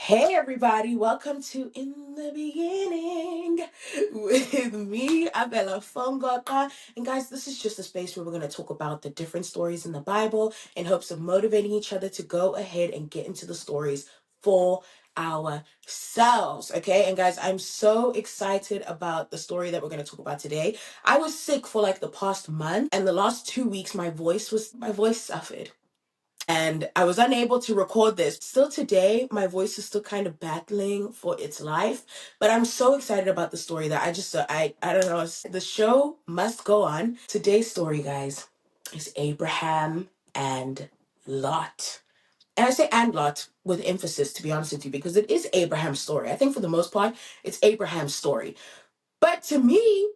Hey everybody, welcome to In the Beginning with me, Abella Fongota. And guys, this is just a space where we're going to talk about the different stories in the Bible in hopes of motivating each other to go ahead and get into the stories for ourselves. Okay, and guys, I'm so excited about the story that we're going to talk about today. I was sick for like the past month, and the last 2 weeks my voice suffered and I was unable to record this. Still today, my voice is still kind of battling for its life, but I'm so excited about the story that I don't know, the show must go on. Today's story, guys, is Abraham and Lot. And I say and Lot with emphasis, to be honest with you, because it is Abraham's story. I think for the most part, it's Abraham's story. But to me,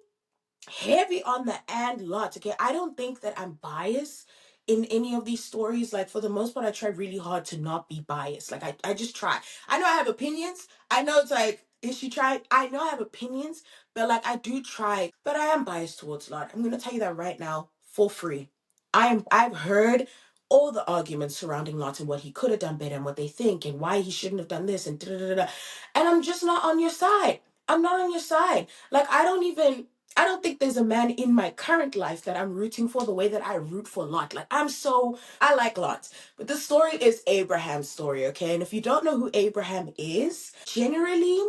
heavy on the and Lot. Okay, I don't think that I'm biased in any of these stories. Like, for the most part, I try really hard to not be biased. Like, I just try. I know I have opinions. I know it's like, is she trying? I know I have opinions, but like, I do try. But I am biased towards Lot. I'm gonna tell you that right now for free. I've heard all the arguments surrounding Lot and what he could have done better and what they think and why he shouldn't have done this and da da da da. And I'm just not on your side. I'm not on your side. Like, I don't think there's a man in my current life that I'm rooting for the way that I root for Lot. Like, I like Lot. But the story is Abraham's story, okay? And if you don't know who Abraham is, generally,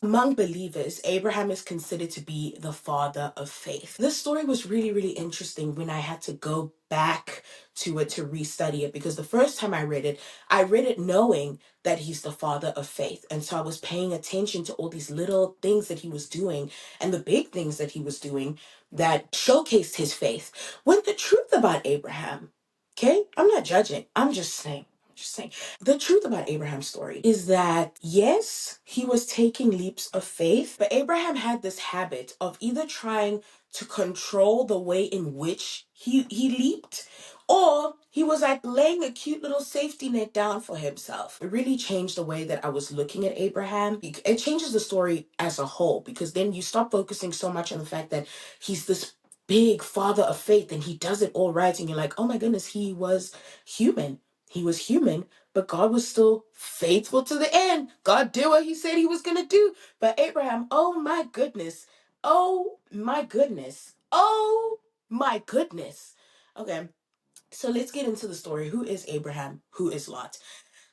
among believers, Abraham is considered to be the father of faith. This story was really, really interesting when I had to go back to it to restudy it, because the first time I read it knowing that he's the father of faith. And so I was paying attention to all these little things that he was doing and the big things that he was doing that showcased his faith. When the truth about Abraham, okay, I'm not judging, I'm just saying. Just saying. The truth about Abraham's story is that, yes, he was taking leaps of faith, but Abraham had this habit of either trying to control the way in which he leaped, or he was like laying a cute little safety net down for himself. It really changed the way that I was looking at Abraham. It changes the story as a whole, because then you stop focusing so much on the fact that he's this big father of faith and he does it all right, and you're like, oh my goodness, he was human. He was human, but God was still faithful to the end. God did what he said he was going to do. But Abraham, oh my goodness. Oh my goodness. Oh my goodness. Okay, so let's get into the story. Who is Abraham? Who is Lot?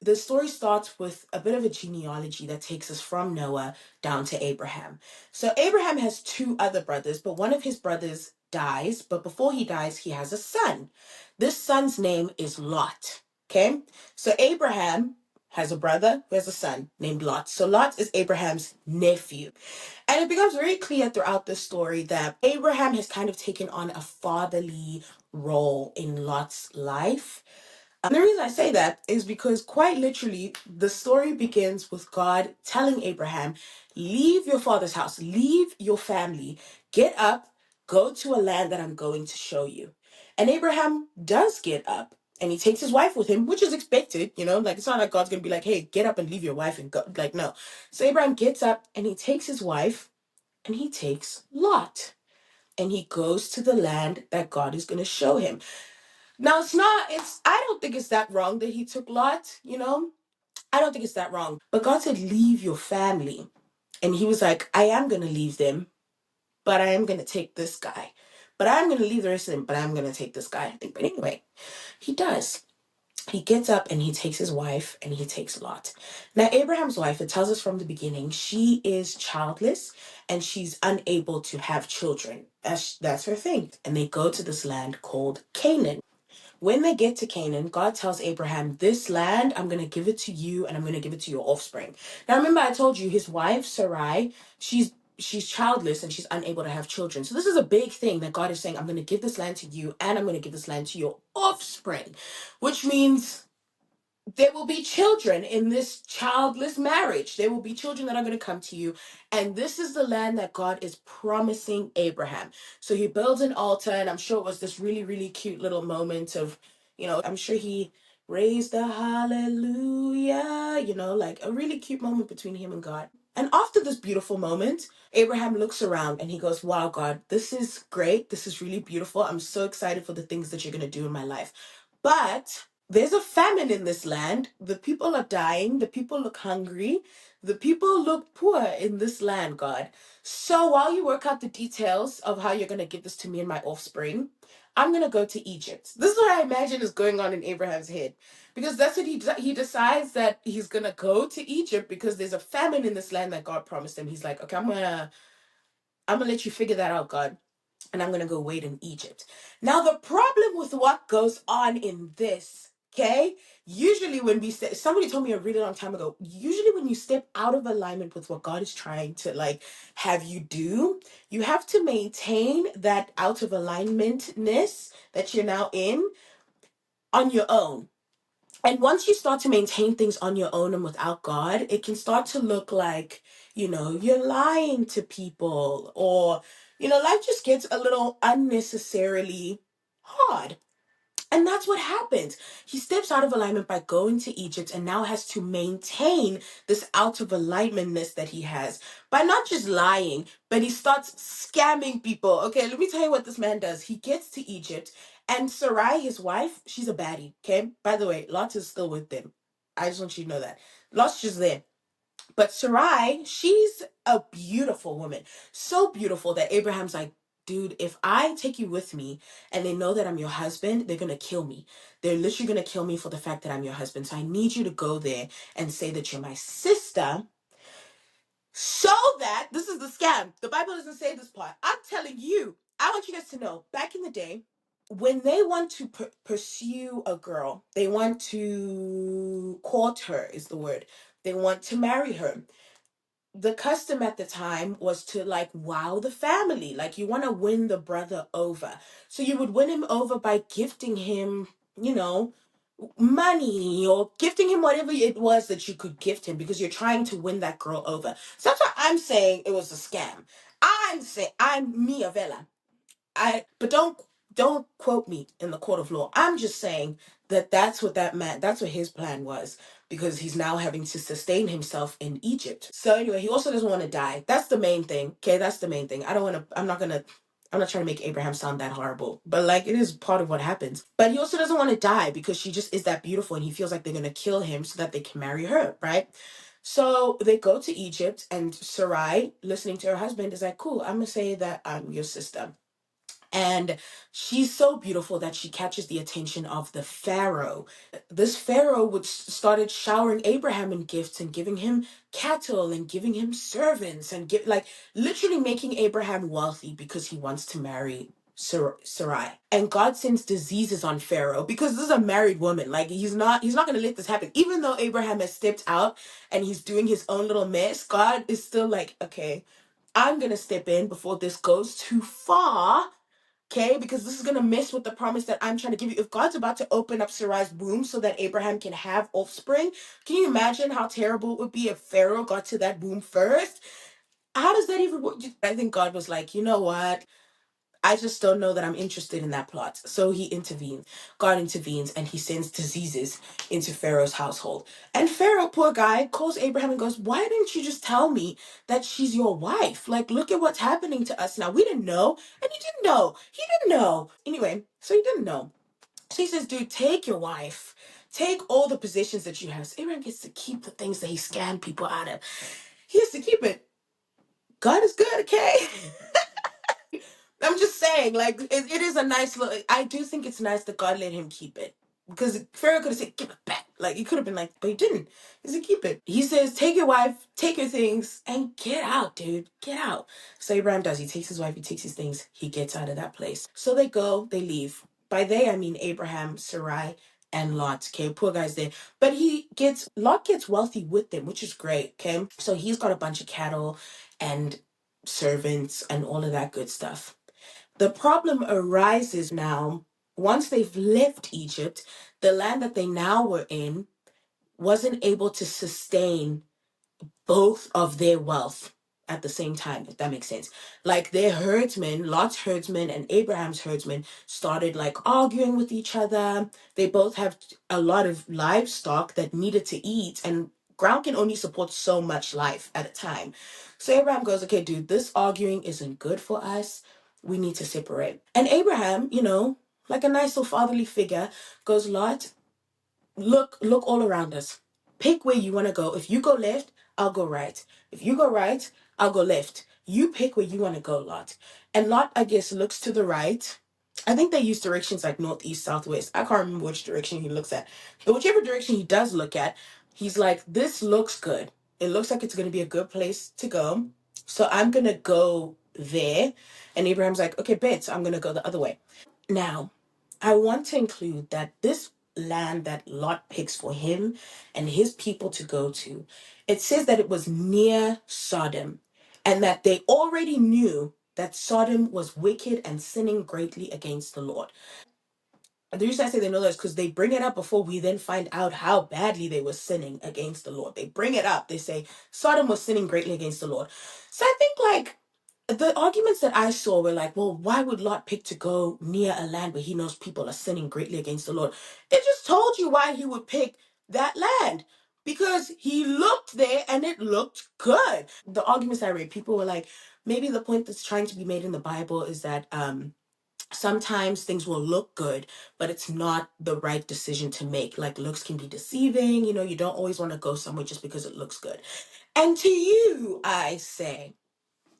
The story starts with a bit of a genealogy that takes us from Noah down to Abraham. So Abraham has two other brothers, but one of his brothers dies. But before he dies, he has a son. This son's name is Lot. Okay? So Abraham has a brother who has a son named Lot. So Lot is Abraham's nephew. And it becomes very clear throughout this story that Abraham has kind of taken on a fatherly role in Lot's life. The reason I say that is because, quite literally, the story begins with God telling Abraham, leave your father's house, leave your family, get up, go to a land that I'm going to show you. And Abraham does get up, and he takes his wife with him, which is expected, like, it's not like God's going to be like, hey, get up and leave your wife and go. Like, no. So Abraham gets up and he takes his wife and he takes Lot, and he goes to the land that God is going to show him. Now, I don't think it's that wrong that he took Lot. I don't think it's that wrong. But God said, leave your family. And he was like, I am going to leave them, but I am going to take this guy. But I'm going to leave the rest of them, but I'm going to take this guy. But anyway, he does. He gets up and he takes his wife and he takes Lot. Now, Abraham's wife, it tells us from the beginning, she is childless and she's unable to have children. That's her thing. And they go to this land called Canaan. When they get to Canaan, God tells Abraham, this land, I'm going to give it to you and I'm going to give it to your offspring. Now, remember I told you his wife, Sarai, she's childless and she's unable to have children. So this is a big thing that God is saying, I'm going to give this land to you and I'm going to give this land to your offspring, which means there will be children in this childless marriage. There will be children that are going to come to you. And this is the land that God is promising Abraham. So he builds an altar, and I'm sure it was this really, really cute little moment of, I'm sure he raised a hallelujah, like a really cute moment between him and God. And after this beautiful moment, Abraham looks around and he goes, wow, God, this is great. This is really beautiful. I'm so excited for the things that you're going to do in my life. But there's a famine in this land. The people are dying. The people look hungry. The people look poor in this land, God. So while you work out the details of how you're going to give this to me and my offspring, I'm going to go to Egypt. This is what I imagine is going on in Abraham's head. Because that's what he decides that he's going to go to Egypt because there's a famine in this land that God promised him. He's like, okay, I'm going to let you figure that out, God, and I'm going to go wait in Egypt. Now, the problem with what goes on in this, okay? Usually when we say, somebody told me a really long time ago, usually when you step out of alignment with what God is trying to like have you do, you have to maintain that out of alignmentness that you're now in on your own. And once you start to maintain things on your own and without God, it can start to look like, you're lying to people, or, life just gets a little unnecessarily hard. And that's what happens. He steps out of alignment by going to Egypt and now has to maintain this out of alignmentness that he has by not just lying, but he starts scamming people. Okay, let me tell you what this man does. He gets to Egypt, and Sarai, his wife, she's a baddie. Okay, by the way, Lot is still with them. I just want you to know that. Lot's just there. But Sarai, she's a beautiful woman. So beautiful that Abraham's like, dude, if I take you with me and they know that I'm your husband, they're going to kill me. They're literally going to kill me for the fact that I'm your husband. So I need you to go there and say that you're my sister, so that this is the scam. The Bible doesn't say this part. I'm telling you, I want you guys to know, back in the day, when they want to pursue a girl, they want to court her, is the word. They want to marry her. The custom at the time was to like wow the family. Like, you want to win the brother over. So you would win him over by gifting him, you know, money, or gifting him whatever it was that you could gift him, because you're trying to win that girl over. So that's why I'm saying it was a scam. I'm saying, I'm Mia Vella. But don't quote me in the court of law. I'm just saying that that's what his plan was, because he's now having to sustain himself in Egypt. So anyway, he also doesn't want to die. That's the main thing. Okay, that's the main thing. I'm not trying to make Abraham sound that horrible, but like, it is part of what happens. But he also doesn't want to die because she just is that beautiful, and he feels like they're going to kill him so that they can marry her, right? So they go to Egypt, and Sarai, listening to her husband, is like, cool, I'm going to say that I'm your sister. And she's so beautiful that she catches the attention of the Pharaoh. This Pharaoh would started showering Abraham in gifts and giving him cattle and giving him servants and literally making Abraham wealthy because he wants to marry Sarai. And God sends diseases on Pharaoh because this is a married woman. Like, he's not going to let this happen. Even though Abraham has stepped out and he's doing his own little mess, God is still like, okay, I'm going to step in before this goes too far. Okay, because this is going to mess with the promise that I'm trying to give you. If God's about to open up Sarai's womb so that Abraham can have offspring, can you imagine how terrible it would be if Pharaoh got to that womb first? How does that even work? I think God was like, you know what? I just don't know that I'm interested in that plot. So he intervenes. God intervenes, and he sends diseases into Pharaoh's household. And Pharaoh, poor guy, calls Abraham and goes, why didn't you just tell me that she's your wife? Like, look at what's happening to us now. We didn't know. And he didn't know. He didn't know. Anyway, so he didn't know. So he says, dude, take your wife. Take all the positions that you have. So Abraham gets to keep the things that he scammed people out of. He has to keep it. God is good, okay? I'm just saying, like, it is a nice look. I do think it's nice that God let him keep it. Because Pharaoh could have said, give it back. Like, he could have been like, but he didn't. He said, keep it. He says, take your wife, take your things, and get out, dude. Get out. So Abraham does. He takes his wife, he takes his things, he gets out of that place. So they go, they leave. By they, I mean Abraham, Sarai, and Lot. Okay, poor guy's there. But Lot gets wealthy with them, which is great. Okay. So he's got a bunch of cattle and servants and all of that good stuff. The problem arises now once they've left Egypt. The land that they now were in wasn't able to sustain both of their wealth at the same time, if that makes sense. Like, their herdsmen, Lot's herdsmen and Abraham's herdsmen, started like arguing with each other. They both have a lot of livestock that needed to eat, and ground can only support so much life at a time. So Abraham goes, okay, dude, this arguing isn't good for us. We need to separate. And Abraham, like a nice little fatherly figure, goes, Lot, look all around us. Pick where you want to go. If you go left, I'll go right. If you go right, I'll go left. You pick where you want to go, Lot. And Lot, I guess, looks to the right. I think they use directions like north, east, southwest. I can't remember which direction he looks at. But whichever direction he does look at, he's like, this looks good. It looks like it's going to be a good place to go. So I'm going to go there. And Abraham's like, okay, bet. So I'm going to go the other way. Now, I want to include that this land that Lot picks for him and his people to go to, it says that it was near Sodom and that they already knew that Sodom was wicked and sinning greatly against the Lord. And the reason I say they know that is because they bring it up before we then find out how badly they were sinning against the Lord. They bring it up. They say Sodom was sinning greatly against the Lord. So I think like the arguments that I saw were like, well, why would Lot pick to go near a land where he knows people are sinning greatly against the Lord? It just told you why he would pick that land. Because he looked there and it looked good. The arguments I read, people were like, maybe the point that's trying to be made in the Bible is that sometimes things will look good, but it's not the right decision to make. Like looks can be deceiving. You don't always want to go somewhere just because it looks good. And to you, I say,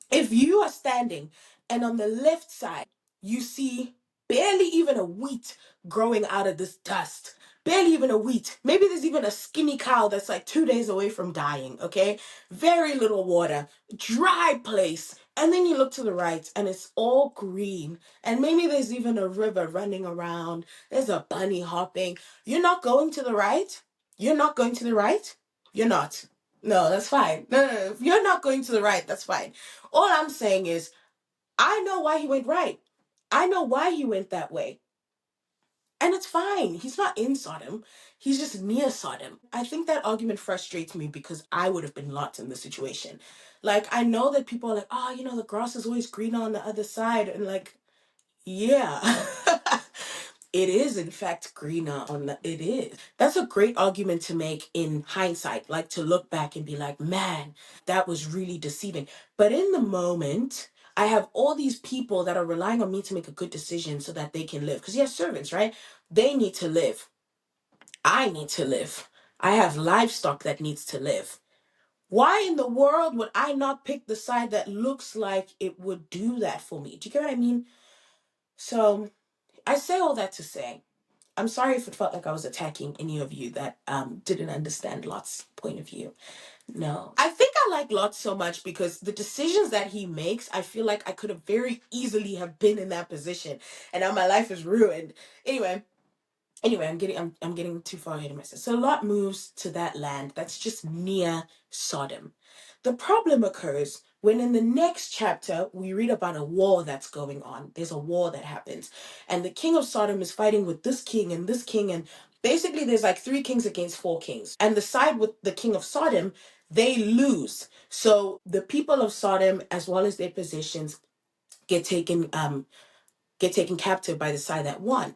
if you are standing and on the left side, you see barely even a wheat growing out of this dust, barely even a wheat. Maybe there's even a skinny cow that's like 2 days away from dying, okay? Very little water, dry place. And then you look to the right and it's all green. And maybe there's even a river running around. There's a bunny hopping. You're not going to the right? You're not going to the right? You're not. No, that's fine. No. If you're not going to the right, that's fine. All I'm saying is, I know why he went right. I know why he went that way. And it's fine. He's not in Sodom. He's just near Sodom. I think that argument frustrates me because I would have been Lot in the situation. Like, I know that people are like, oh, the grass is always greener on the other side. And like, yeah. It is, in fact, greener on the. It is. That's a great argument to make in hindsight, like to look back and be like, man, that was really deceiving. But in the moment, I have all these people that are relying on me to make a good decision so that they can live. Because you have servants, right? They need to live. I need to live. I have livestock that needs to live. Why in the world would I not pick the side that looks like it would do that for me? Do you get what I mean? So I say all that to say, I'm sorry if it felt like I was attacking any of you that didn't understand Lot's point of view. No. I think I like Lot so much because the decisions that he makes, I feel like I could have very easily have been in that position. And now my life is ruined. Anyway, I'm getting too far ahead of myself. So Lot moves to that land that's just near Sodom. The problem occurs when in the next chapter we read about a war that's going on. There's a war that happens, and the king of Sodom is fighting with this king, and basically there's like 3 kings against 4 kings. And the side with the king of Sodom, they lose. So the people of Sodom, as well as their possessions, get taken captive by the side that won.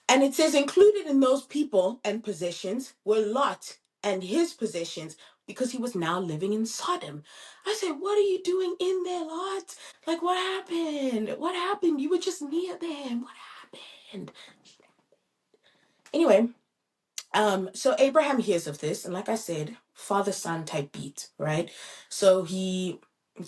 And it says included in those people and possessions were Lot and his possessions because he was now living in Sodom. I said, what are you doing in there, Lot? Like, what happened? What happened? You were just near them. What happened? Anyway, so Abraham hears of this, and like I said, father-son type beat, right? So he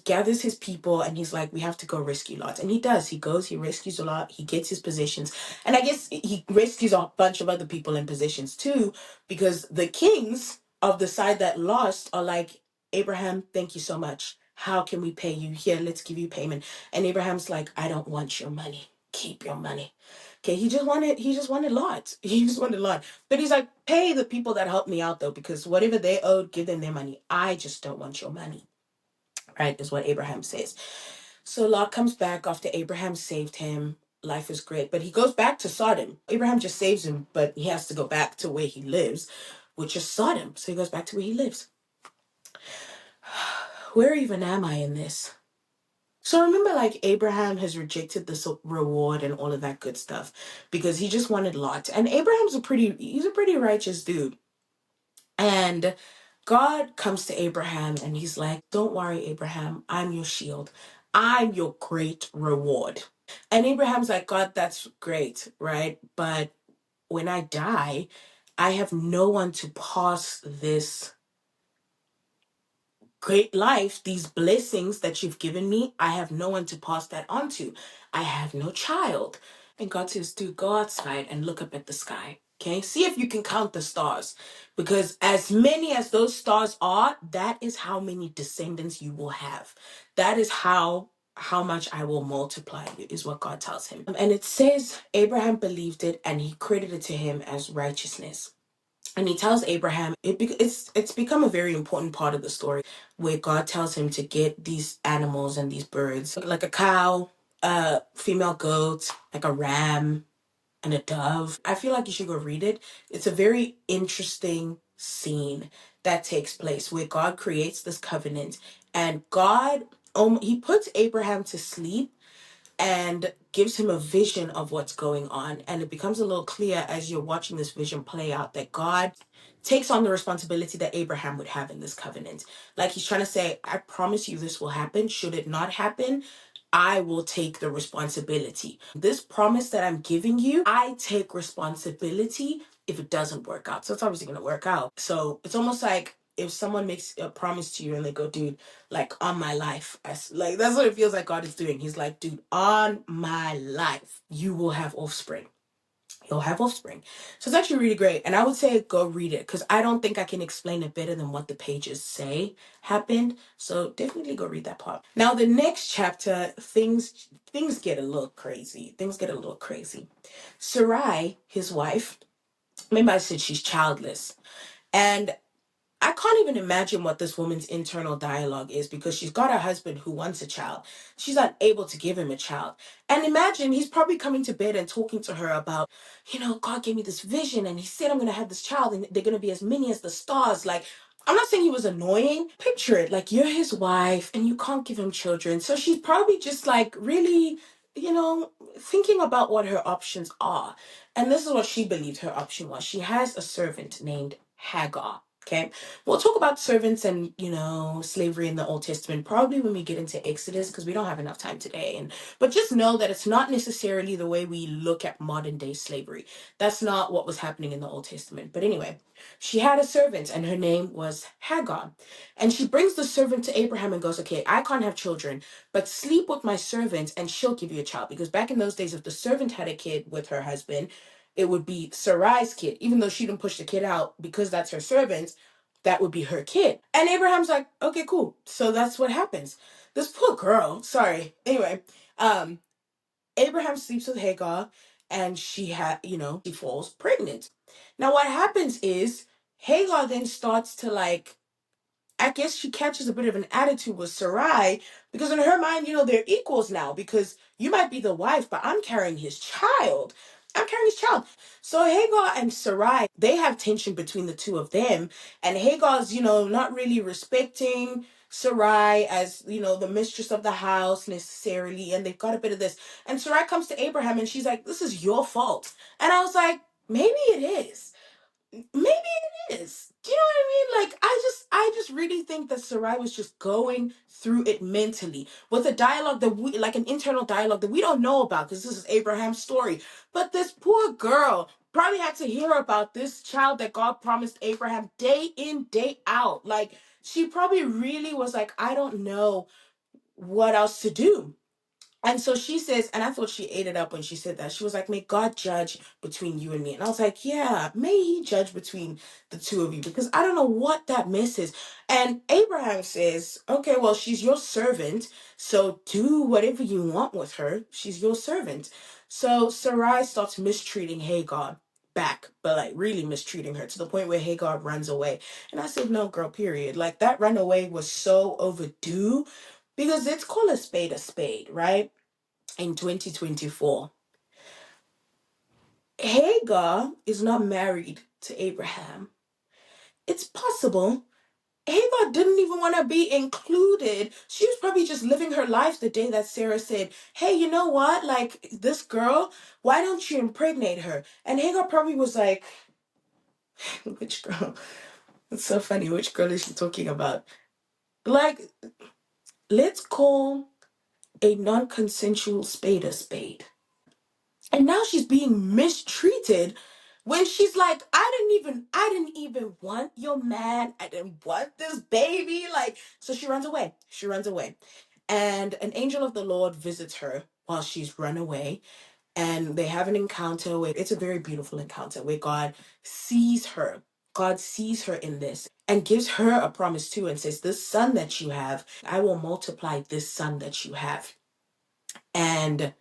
gathers his people and he's like, we have to go rescue Lot. And he does. He goes, he rescues a lot, he gets his possessions. And I guess he rescues a bunch of other people in possessions too, because the kings of the side that lost are like, Abraham, thank you so much. How can we pay you? Here, let's give you payment. And Abraham's like, I don't want your money. Keep your money. Okay, he just wanted Lot. He just wanted Lot. But he's like, pay the people that helped me out though, because whatever they owed, give them their money. I just don't want your money. Right, is what Abraham says. So Lot comes back after Abraham saved him. Life is great. But he goes back to Sodom. Abraham just saves him, but he has to go back to where he lives, which is Sodom. So he goes back to where he lives. Where even am I in this? So remember, like, Abraham has rejected this reward and all of that good stuff because he just wanted Lot. And he's a pretty righteous dude. And God comes to Abraham and he's like, don't worry, Abraham, I'm your shield. I'm your great reward. And Abraham's like, God, that's great, right? But when I die, I have no one to pass this great life, these blessings that you've given me. I have no one to pass that on to. I have no child. And God says, dude, go outside and look up at the sky. Okay, see if you can count the stars. Because as many as those stars are, that is how many descendants you will have. That is how much I will multiply you, is what God tells him. And it says Abraham believed it and he credited to him as righteousness. And he tells Abraham, it's become a very important part of the story where God tells him to get these animals and these birds, like a cow, a female goat, like a ram, and a dove. I feel like you should go read it. It's a very interesting scene that takes place where God creates this covenant, and God, he puts Abraham to sleep and gives him a vision of what's going on. And it becomes a little clear as you're watching this vision play out that God takes on the responsibility that Abraham would have in this covenant. Like he's trying to say, I promise you this will happen. Should it not happen, I will take the responsibility. This promise that I'm giving you, I take responsibility if it doesn't work out. So it's obviously going to work out. So it's almost like if someone makes a promise to you and they go, dude, like on my life, like that's what it feels like God is doing. He's like, dude, on my life, you will have offspring. You'll have offspring. So it's actually really great. And I would say go read it because I don't think I can explain it better than what the pages say happened. So definitely go read that part. Now the next chapter, things get a little crazy. Things get a little crazy. Sarai, his wife, remember I said she's childless. And I can't even imagine what this woman's internal dialogue is because she's got a husband who wants a child. She's unable to give him a child. And imagine he's probably coming to bed and talking to her about, God gave me this vision and he said I'm going to have this child and they're going to be as many as the stars. Like, I'm not saying he was annoying. Picture it, like you're his wife and you can't give him children. So she's probably just like really, thinking about what her options are. And this is what she believed her option was. She has a servant named Hagar. Okay. We'll talk about servants and, slavery in the Old Testament probably when we get into Exodus because we don't have enough time today. But just know that it's not necessarily the way we look at modern day slavery. That's not what was happening in the Old Testament. But anyway, she had a servant and her name was Hagar. And she brings the servant to Abraham and goes, okay, I can't have children, but sleep with my servant and she'll give you a child. Because back in those days, if the servant had a kid with her husband, it would be Sarai's kid, even though she didn't push the kid out because that's her servant, that would be her kid. And Abraham's like, okay, cool. So that's what happens. This poor girl, sorry. Anyway, Abraham sleeps with Hagar and she falls pregnant. Now what happens is Hagar then starts to I guess she catches a bit of an attitude with Sarai because in her mind, they're equals now because you might be the wife, but I'm carrying his child. I'm carrying his child. So Hagar and Sarai, they have tension between the two of them. And Hagar's, not really respecting Sarai as, the mistress of the house necessarily. And they've got a bit of this. And Sarai comes to Abraham and she's like, this is your fault. And I was like, maybe it is. Maybe it is. Do you know what I mean? Like I just really think that Sarai was just going through it mentally with a dialogue that we like an internal dialogue that we don't know about because this is Abraham's story. But this poor girl probably had to hear about this child that God promised Abraham day in, day out. Like she probably really was like, I don't know what else to do. And so she says, and I thought she ate it up when she said that. She was like, may God judge between you and me. And I was like, yeah, may he judge between the two of you because I don't know what that mess is. And Abraham says, okay, well, she's your servant. So do whatever you want with her. She's your servant. So Sarai starts mistreating Hagar back, but like really mistreating her to the point where Hagar runs away. And I said, no, girl, period. Like that runaway was so overdue because it's called a spade, right? In 2024. Hagar is not married to Abraham. It's possible Hagar didn't even want to be included. She was probably just living her life the day that Sarah said, hey, you know what? Like this girl, why don't you impregnate her? And Hagar probably was like, which girl? It's so funny. Which girl is she talking about? Like, let's call a non-consensual spade a spade. And now she's being mistreated when she's like, I didn't even want your man. I didn't want this baby. Like, so she runs away. She runs away. And an angel of the Lord visits her while she's run away. And they have an encounter where it's a very beautiful encounter where God sees her. God sees her in this and gives her a promise too and says, this son that you have, I will multiply this son that you have. And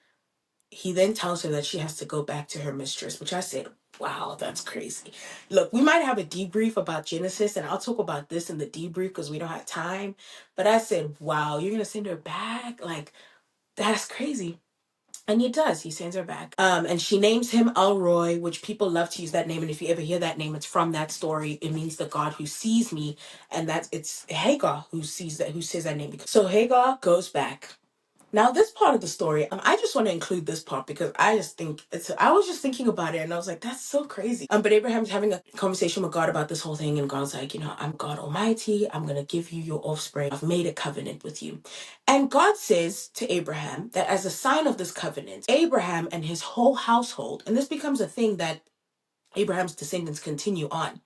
he then tells her that she has to go back to her mistress, which I said, wow, that's crazy. Look, we might have a debrief about Genesis, and I'll talk about this in the debrief because we don't have time. But I said, wow, you're going to send her back? Like, that's crazy. And he does. He sends her back. And she names him Elroy, which people love to use that name. And if you ever hear that name, it's from that story. It means the God who sees me. And it's Hagar who says that name. So Hagar goes back. Now, this part of the story, I just want to include this part because I just think I was just thinking about it and I was like, that's so crazy. But Abraham's having a conversation with God about this whole thing, and God's like, I'm God Almighty. I'm going to give you your offspring. I've made a covenant with you. And God says to Abraham that as a sign of this covenant, Abraham and his whole household, and this becomes a thing that Abraham's descendants continue on,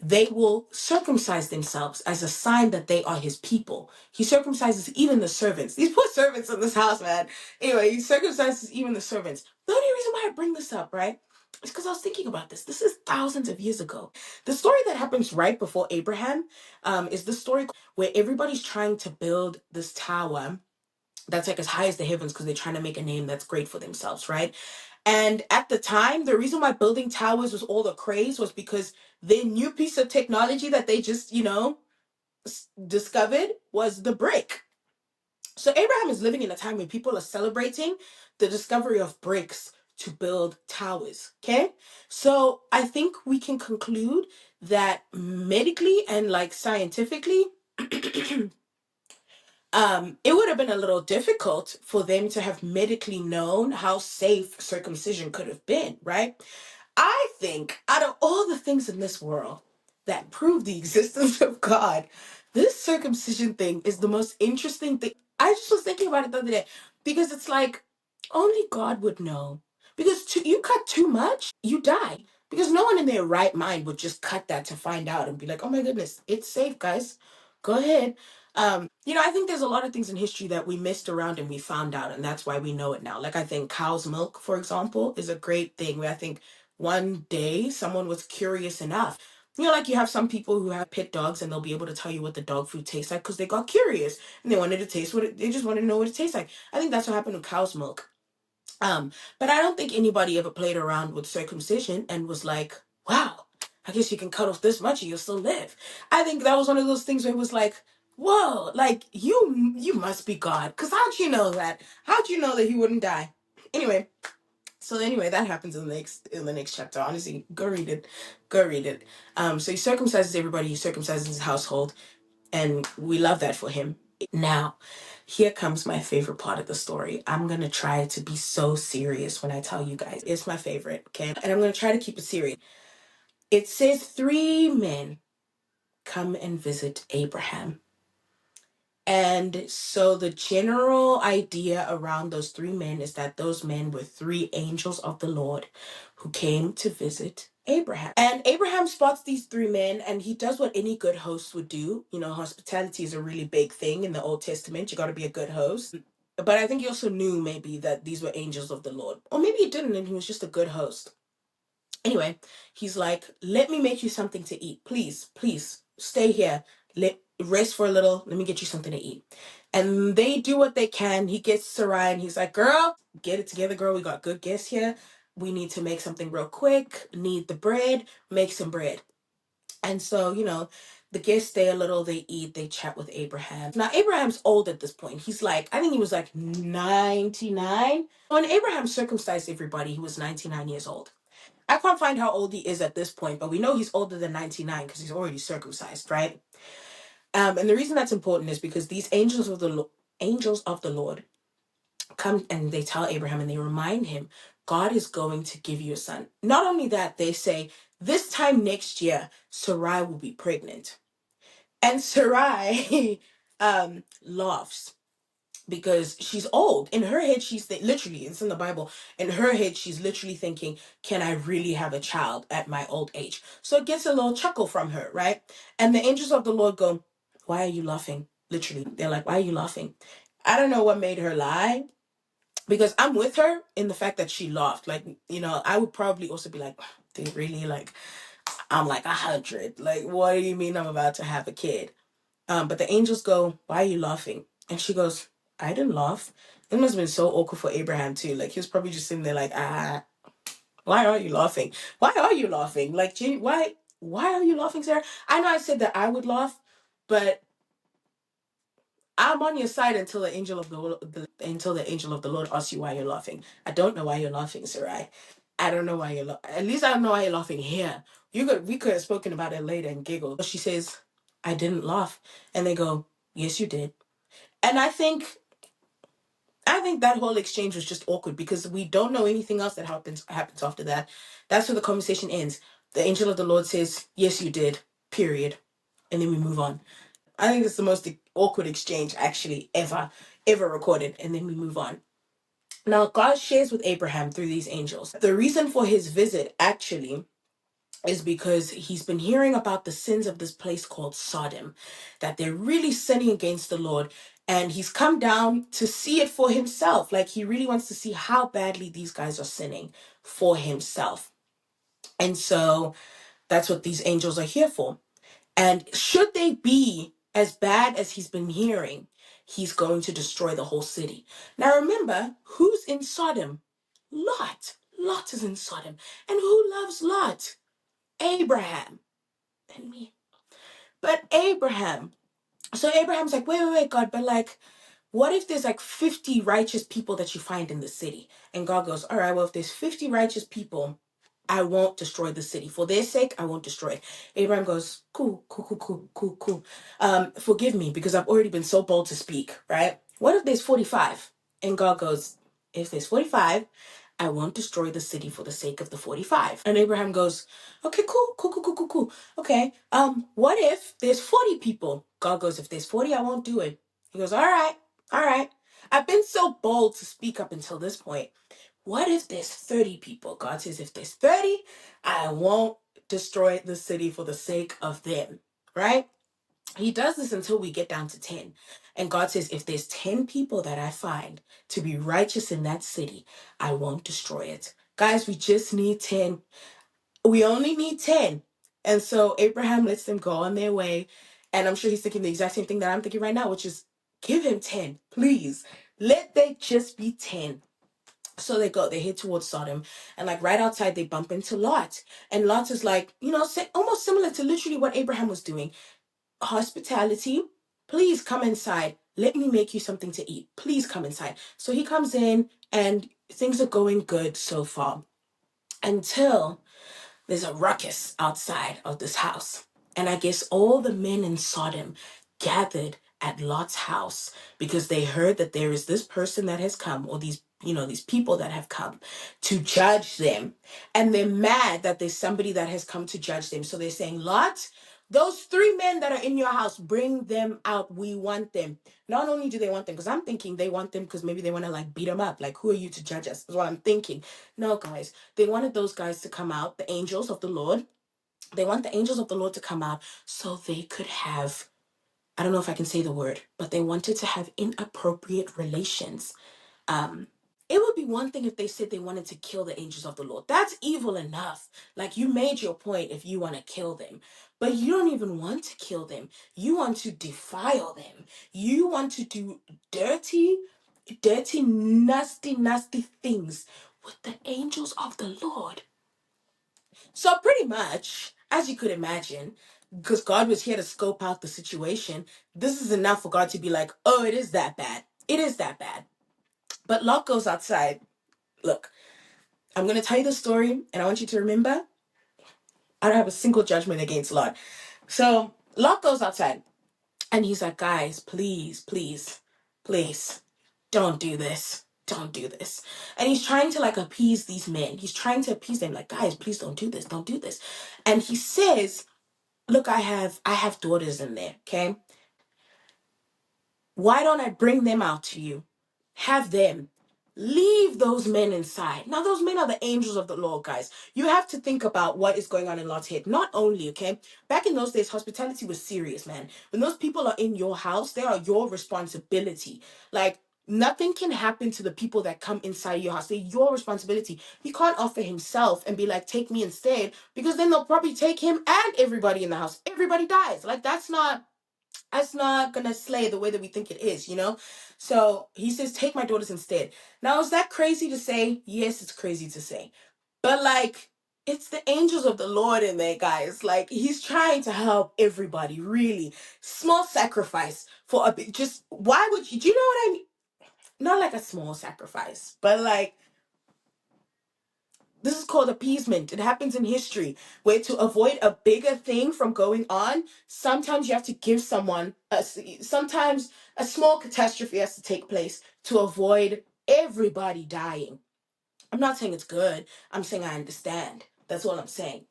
they will circumcise themselves as a sign that they are his people. He circumcises even the servants. These poor servants in this house, man. Anyway, he circumcises even the servants. The only reason why I bring this up, right, is because I was thinking about this. This is thousands of years ago. The story that happens right before Abraham is the story where everybody's trying to build this tower that's like as high as the heavens because they're trying to make a name that's great for themselves, right? And at the time, the reason why building towers was all the craze was because their new piece of technology that they just, discovered was the brick. So Abraham is living in a time when people are celebrating the discovery of bricks to build towers. Okay. So I think we can conclude that medically and like scientifically, it would have been a little difficult for them to have medically known how safe circumcision could have been, right? I think out of all the things in this world that prove the existence of God, this circumcision thing is the most interesting thing. I just was thinking about it the other day because it's like only God would know. Because you cut too much, you die. Because no one in their right mind would just cut that to find out and be like, oh my goodness, it's safe, guys. Go ahead. I think there's a lot of things in history that we missed around and we found out, and that's why we know it now. Like, I think cow's milk, for example, is a great thing where I think one day someone was curious enough. Like you have some people who have pet dogs and they'll be able to tell you what the dog food tastes like because they got curious and they wanted to taste they just wanted to know what it tastes like. I think that's what happened with cow's milk. But I don't think anybody ever played around with circumcision and was like, wow, I guess you can cut off this much and you'll still live. I think that was one of those things where it was like, whoa, like you must be God. Because how'd you know that? How'd you know that he wouldn't die? Anyway, that happens in the next chapter. Honestly, go read it. Go read it. So he circumcises everybody, he circumcises his household, and we love that for him. Now, here comes my favorite part of the story. I'm going to try to be so serious when I tell you guys. It's my favorite, okay? And I'm going to try to keep it serious. It says 3 men come and visit Abraham. And so the general idea around those 3 men is that those men were 3 angels of the Lord who came to visit Abraham. And Abraham spots these 3 men and he does what any good host would do. Hospitality is a really big thing in the Old Testament. You got to be a good host. But I think he also knew maybe that these were angels of the Lord. Or maybe he didn't and he was just a good host. Anyway, he's like, let me make you something to eat. Please, please stay here. Rest for a little. Let me get you something to eat. And they do what they can. He gets Sarai and he's like, girl, get it together, girl. We got good guests here. We need to make something real quick. Need the bread. Make some bread. And so, the guests stay a little, they eat, they chat with Abraham. Now, Abraham's old at this point. He's like, I think he was like 99. When Abraham circumcised everybody, he was 99 years old. I can't find how old he is at this point, but we know he's older than 99 because he's already circumcised, right? And the reason that's important is because these angels of the Lord come and they tell Abraham and they remind him, God is going to give you a son. Not only that, they say, this time next year, Sarai will be pregnant. And Sarai laughs because she's old. In her head, literally, it's in the Bible. In her head, she's literally thinking, can I really have a child at my old age? So it gets a little chuckle from her, right? And the angels of the Lord go, why are you laughing? Literally, they're like, why are you laughing? I don't know what made her lie, because I'm with her in the fact that she laughed. Like, I would probably also be like, they really, like, I'm like 100. Like, what do you mean I'm about to have a kid? But the angels go, why are you laughing? And she goes, I didn't laugh. It must have been so awkward for Abraham too. Like, he was probably just sitting there like, why are you laughing? Why are you laughing? Like, gee, why are you laughing, Sarah? I know I said that I would laugh, but I'm on your side until until the angel of the Lord asks you why you're laughing. I don't know why you're laughing, Sarai. I don't know why you're laughing. At least I don't know why you're laughing here. We could have spoken about it later and giggled. She says, I didn't laugh. And they go, yes, you did. And I think that whole exchange was just awkward because we don't know anything else that happens after that. That's where the conversation ends. The angel of the Lord says, yes, you did, period. And then we move on. I think it's the most awkward exchange actually ever recorded. And then we move on. Now, God shares with Abraham through these angels. The reason for his visit actually is because he's been hearing about the sins of this place called Sodom, that they're really sinning against the Lord. And he's come down to see it for himself. Like, he really wants to see how badly these guys are sinning for himself. And so that's what these angels are here for. And should they be as bad as he's been hearing, he's going to destroy the whole city. Now remember, who's in Sodom? Lot. Lot is in Sodom. And who loves Lot? Abraham and me. But Abraham. So Abraham's like, wait, God, but like, what if there's like 50 righteous people that you find in the city? And God goes, all right, well, if there's 50 righteous people, I won't destroy the city. For their sake, I won't destroy it. Abraham goes, cool. Forgive me because I've already been so bold to speak, right? What if there's 45? And God goes, if there's 45, I won't destroy the city for the sake of the 45. And Abraham goes, okay, cool. Okay, what if there's 40 people? God goes, if there's 40, I won't do it. He goes, all right. I've been so bold to speak up until this point. What if there's 30 people? God says, if there's 30, I won't destroy the city for the sake of them, right? He does this until we get down to 10. And God says, if there's 10 people that I find to be righteous in that city, I won't destroy it. Guys, we just need 10. We only need 10. And so Abraham lets them go on their way. And I'm sure he's thinking the exact same thing that I'm thinking right now, which is give him 10, please. Let they just be 10. So they head towards Sodom, and like right outside they bump into Lot. And Lot is like, almost similar to literally what Abraham was doing. Hospitality, please come inside. Let me make you something to eat. Please come inside. So he comes in and things are going good so far until there's a ruckus outside of this house. And I guess all the men in Sodom gathered at Lot's house because they heard that there is this person that has come, or these people that have come to judge them. And they're mad that there's somebody that has come to judge them. So they're saying, Lot, those 3 men that are in your house, bring them out. We want them. Not only do they want them, because I'm thinking they want them because maybe they want to like beat them up. Like, who are you to judge us? Is what I'm thinking. No, guys, they wanted those guys to come out, the angels of the Lord. They want the angels of the Lord to come out so they could have, I don't know if I can say the word, but they wanted to have inappropriate relations. It would be one thing if they said they wanted to kill the angels of the Lord. That's evil enough. Like, you made your point if you want to kill them. But you don't even want to kill them. You want to defile them. You want to do dirty, nasty things with the angels of the Lord. So pretty much, as you could imagine, because God was here to scope out the situation, this is enough for God to be like, oh, it is that bad. It is that bad. But Lot goes outside. Look, I'm going to tell you the story, and I want you to remember, I don't have a single judgment against Lot. So Lot goes outside, and he's like, guys, please, don't do this. Don't do this. And he's trying to like appease these men. He's trying to appease them, like, guys, please don't do this. Don't do this. And he says, look, I have daughters in there, okay? Why don't I bring them out to you? Have them leave those men inside. Now, those men are the angels of the Lord, guys. You have to think about what is going on in Lot's head. Not only, okay, back in those days, hospitality was serious, man. When those people are in your house, they are your responsibility. Like, nothing can happen to the people that come inside your house. They're your responsibility. He can't offer himself and be like, take me instead, because then they'll probably take him and everybody in the house. Everybody dies. Like, that's not gonna slay the way that we think it is, you know? So he says, take my daughters instead. Now, is that crazy to say? Yes, it's crazy to say. But like, it's the angels of the Lord in there, guys. Like, he's trying to help everybody, really. Small sacrifice for a bit. Just, why would you, do you know what I mean? Not like a small sacrifice, but like, this is called appeasement. It happens in history where to avoid a bigger thing from going on, sometimes you have to give someone, sometimes a small catastrophe has to take place to avoid everybody dying. I'm not saying it's good. I'm saying I understand. That's all I'm saying.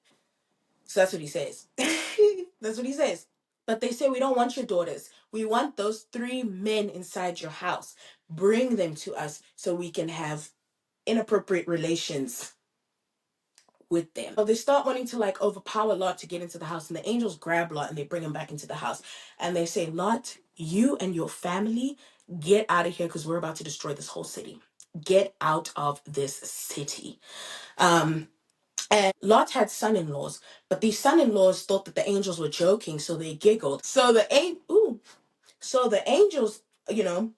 So that's what he says. That's what he says. But they say, we don't want your daughters. We want those 3 men inside your house. Bring them to us so we can have inappropriate relations with them. So they start wanting to like overpower Lot to get into the house, and the angels grab Lot and they bring him back into the house. And they say, Lot, you and your family get out of here because we're about to destroy this whole city. Get out of this city. And Lot had son-in-laws, but these son-in-laws thought that the angels were joking, so they giggled. So the angels, you know,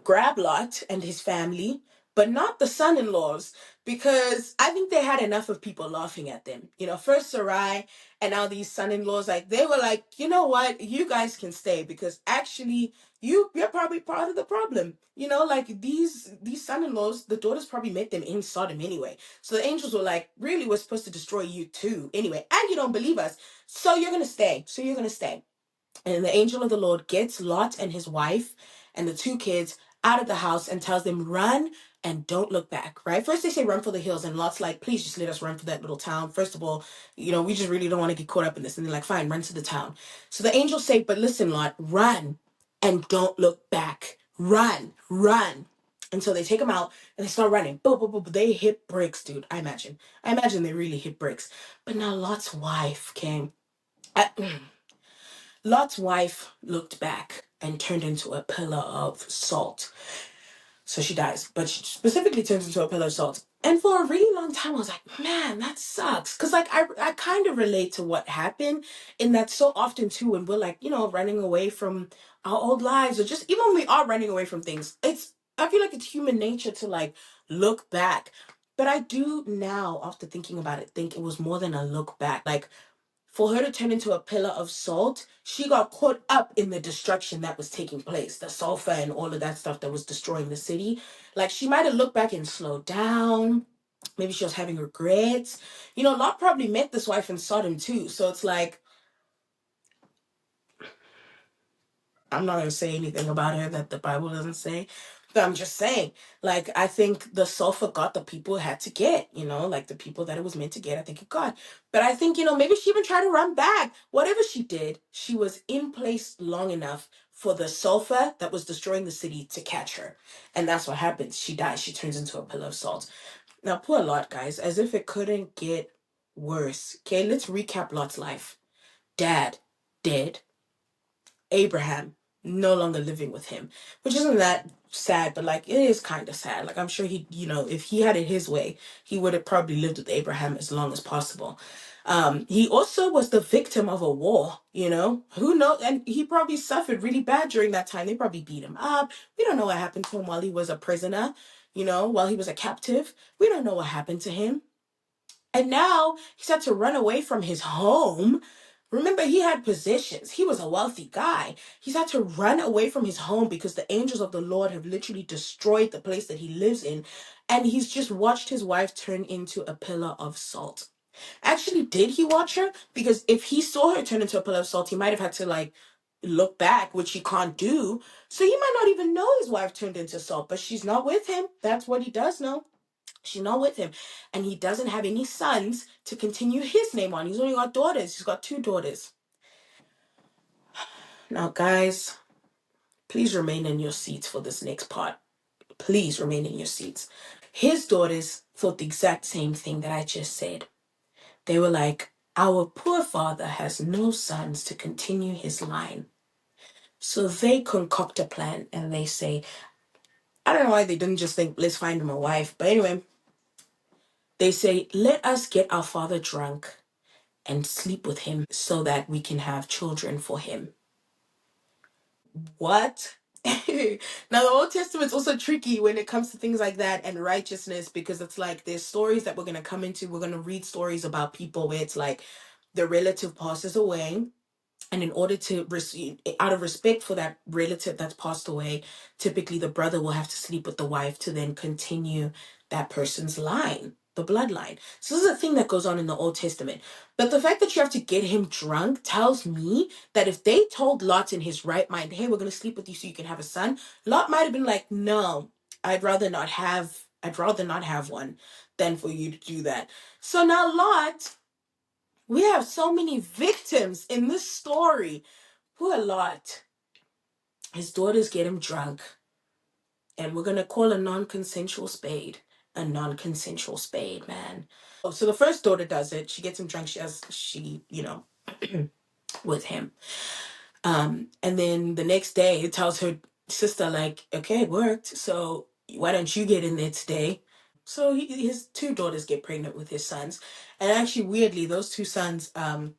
grab Lot and his family, but not the son-in-laws, because I think they had enough of people laughing at them. You know, first Sarai and now these son-in-laws, like they were like, you know what, you guys can stay because actually you're probably part of the problem. You know, like these son-in-laws, the daughters probably met them in Sodom anyway. So the angels were like, really, we're supposed to destroy you too anyway, and you don't believe us, so you're gonna stay. So you're gonna stay. And the angel of the Lord gets Lot and his wife and the 2 kids out of the house and tells them, run and don't look back, right? First they say run for the hills, and Lot's like, please just let us run for that little town. First of all, you know, we just really don't want to get caught up in this. And they're like, fine, run to the town. So the angels say, but listen, Lot, run and don't look back. Run, run. And so they take him out and they start running. Boom, boom, boom. They hit bricks, dude. I imagine they really hit bricks. But now Lot's wife came. Lot's wife looked back and turned into a pillar of salt. So she dies, but she specifically turns into a pillar of salt. And for a really long time, I was like, man, that sucks. Because, like, I kind of relate to what happened in that so often, too, when we're, like, you know, running away from our old lives, or just even when we are running away from things, I feel like it's human nature to, like, look back. But I do now, after thinking about it, think it was more than a look back. Like, for her to turn into a pillar of salt, she got caught up in the destruction that was taking place, the sulfur and all of that stuff that was destroying the city. Like, she might have looked back and slowed down. Maybe she was having regrets. You know, Lot probably met this wife in Sodom too. So it's like, I'm not going to say anything about her that the Bible doesn't say. But I'm just saying, like, I think the sulfur got the people it had to get, you know, like the people that it was meant to get, I think it got. But I think, you know, maybe she even tried to run back. Whatever she did, she was in place long enough for the sulfur that was destroying the city to catch her. And that's what happens. She dies. She turns into a pillar of salt. Now, poor Lot, guys, as if it couldn't get worse. Okay, let's recap Lot's life. Dad, dead. Abraham no longer living with him, which isn't that sad, but like it is kind of sad. Like I'm sure he, you know, if he had it his way, he would have probably lived with Abraham as long as possible. He also was the victim of a war, you know, who knows? And he probably suffered really bad during that time. They probably beat him up. We don't know what happened to him while he was a prisoner, you know, while he was a captive. We don't know what happened to him. And now he's had to run away from his home. Remember, he had possessions. He was a wealthy guy. He's had to run away from his home because the angels of the Lord have literally destroyed the place that he lives in. And he's just watched his wife turn into a pillar of salt. Actually, did he watch her? Because if he saw her turn into a pillar of salt, he might have had to like look back, which he can't do. So he might not even know his wife turned into salt, but she's not with him. That's what he does know. She's not with him. And he doesn't have any sons to continue his name on. He's only got daughters. He's got 2 daughters. Now, guys, please remain in your seats for this next part. Please remain in your seats. His daughters thought the exact same thing that I just said. They were like, our poor father has no sons to continue his line. So they concoct a plan and they say, I don't know why they didn't just think, let's find him a wife. But anyway, they say, let us get our father drunk and sleep with him so that we can have children for him. What? Now, the Old Testament's also tricky when it comes to things like that and righteousness, because it's like there's stories that we're going to come into. We're going to read stories about people where it's like the relative passes away, and in order to receive, out of respect for that relative that's passed away, typically the brother will have to sleep with the wife to then continue that person's line, the bloodline. So this is a thing that goes on in the Old Testament. But the fact that you have to get him drunk tells me that if they told Lot in his right mind, hey, we're going to sleep with you so you can have a son, Lot might have been like, no, I'd rather not have one than for you to do that. So now Lot, we have so many victims in this story. Poor Lot. His daughters get him drunk, and we're gonna call a non-consensual spade a non-consensual spade, man. So the first daughter does it. She gets him drunk. With him. And then the next day, it tells her sister, like, okay, it worked. So why don't you get in there today? So his two daughters get pregnant with his sons, and actually, weirdly, those two sons end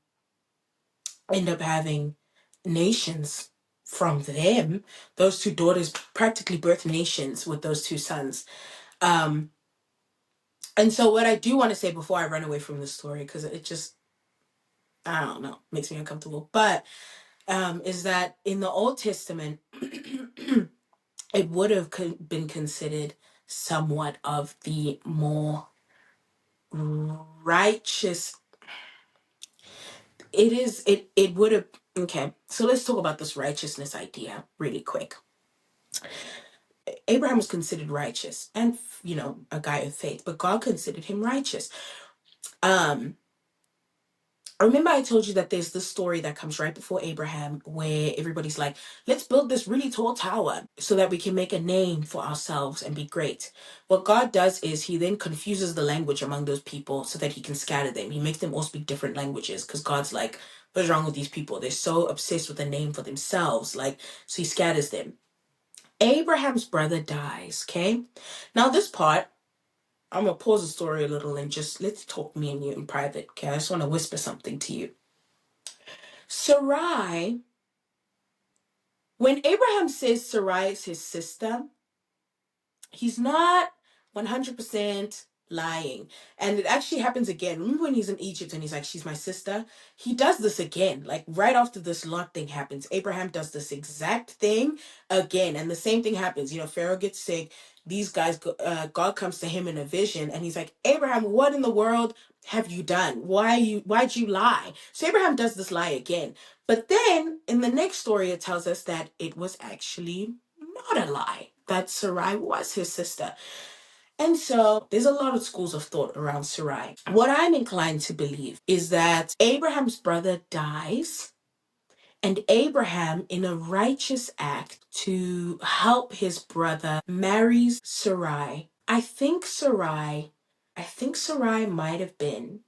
up having nations from them. Those two daughters practically birth nations with those two sons. Um, and so what I do want to say before I run away from the story, because it just, I don't know, makes me uncomfortable, but is that in the Old Testament, it would have been considered somewhat of the more righteous. It would have, okay, so let's talk about this righteousness idea really quick. Abraham was considered righteous and, a guy of faith, but God considered him righteous. Remember I told you that there's this story that comes right before Abraham where everybody's like, let's build this really tall tower so that we can make a name for ourselves and be great. What God does is he then confuses the language among those people so that he can scatter them. He makes them all speak different languages because God's like, what's wrong with these people? They're so obsessed with a name for themselves. So he scatters them. Abraham's brother dies, okay? Now this part, I'm going to pause the story a little and just let's talk me and you in private, okay? I just want to whisper something to you. Sarai, when Abraham says Sarai is his sister, he's not 100% lying. And it actually happens again. Remember when he's in Egypt and he's like, she's my sister? He does this again. Like right after this Lot thing happens, Abraham does this exact thing again. And the same thing happens. Pharaoh gets sick. These guys, God comes to him in a vision and he's like, Abraham, what in the world have you done? Why'd you lie? So Abraham does this lie again. But then in the next story, it tells us that it was actually not a lie, that Sarai was his sister. And so there's a lot of schools of thought around Sarai. What I'm inclined to believe is that Abraham's brother dies, and Abraham, in a righteous act to help his brother, marries Sarai. I think Sarai might have been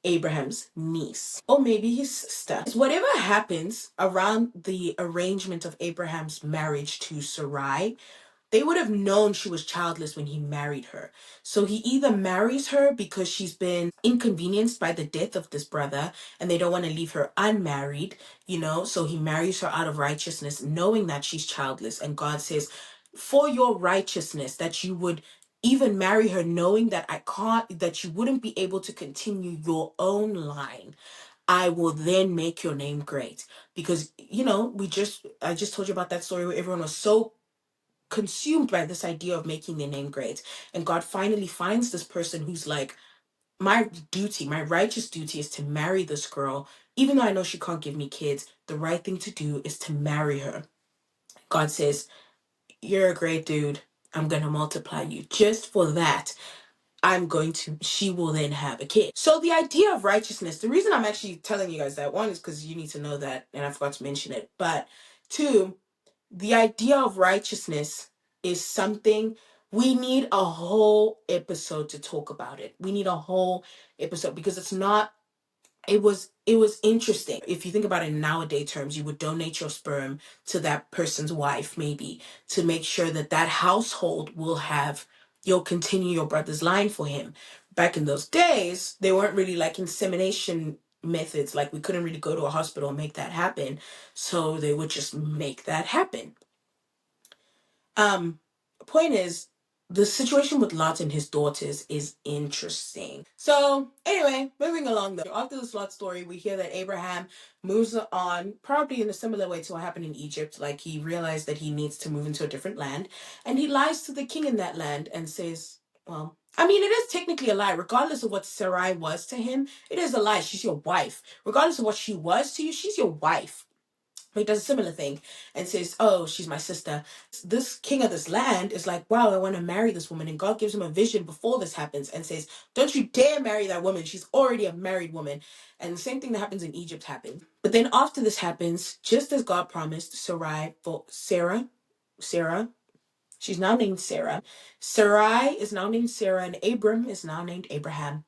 Abraham's niece, or maybe his sister. Whatever happens around the arrangement of Abraham's marriage to Sarai, they would have known she was childless when he married her. So he either marries her because she's been inconvenienced by the death of this brother and they don't want to leave her unmarried, so he marries her out of righteousness, knowing that she's childless. And God says, for your righteousness, that you would even marry her knowing that that you wouldn't be able to continue your own line. I will then make your name great. Because, I just told you about that story where everyone was so consumed by this idea of making their name great. And God finally finds this person who's like, my righteous duty is to marry this girl. Even though I know she can't give me kids, the right thing to do is to marry her. God says, you're a great dude. I'm going to multiply you. Just for that, she will then have a kid. So the idea of righteousness, the reason I'm actually telling you guys that, one is because you need to know that, and I forgot to mention it, but two, the idea of righteousness is something we need a whole episode to talk about it. We need a whole episode because it was interesting. If you think about it in nowadays terms, you would donate your sperm to that person's wife, maybe, to make sure that that household will have, you'll continue your brother's line for him. Back in those days, they weren't really like insemination methods. Like, we couldn't really go to a hospital and make that happen. So they would just make that happen. Point is, the situation with Lot and his daughters is interesting. So anyway, moving along though. After this Lot story, we hear that Abraham moves on, probably in a similar way to what happened in Egypt. Like, he realized that he needs to move into a different land, and he lies to the king in that land and says, well, I mean, it is technically a lie. Regardless of what Sarai was to him, it is a lie. She's your wife. Regardless of what she was to you, she's your wife. He does a similar thing and says, oh, she's my sister. This king of this land is like, wow, I want to marry this woman. And God gives him a vision before this happens and says, don't you dare marry that woman. She's already a married woman. And the same thing that happens in Egypt happened. But then after this happens, just as God promised, Sarah, she's now named Sarah. Sarai is now named Sarah, and Abram is now named Abraham.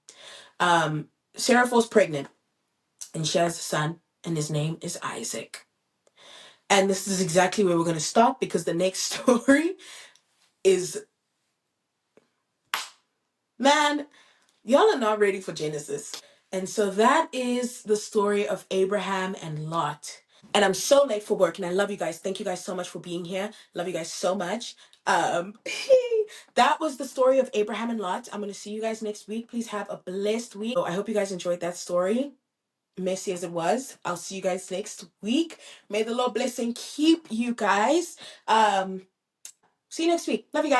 Sarah falls pregnant and she has a son, and his name is Isaac. And this is exactly where we're going to stop, because the next story is, man, y'all are not ready for Genesis. And so that is the story of Abraham and Lot. And I'm so late for work, and I love you guys. Thank you guys so much for being here. Love you guys so much. That was the story of Abraham and Lot. I'm going to see you guys next week. Please have a blessed week. So I hope you guys enjoyed that story, messy as it was. I'll see you guys next week. May the Lord bless and keep you guys. See you next week. Love you guys.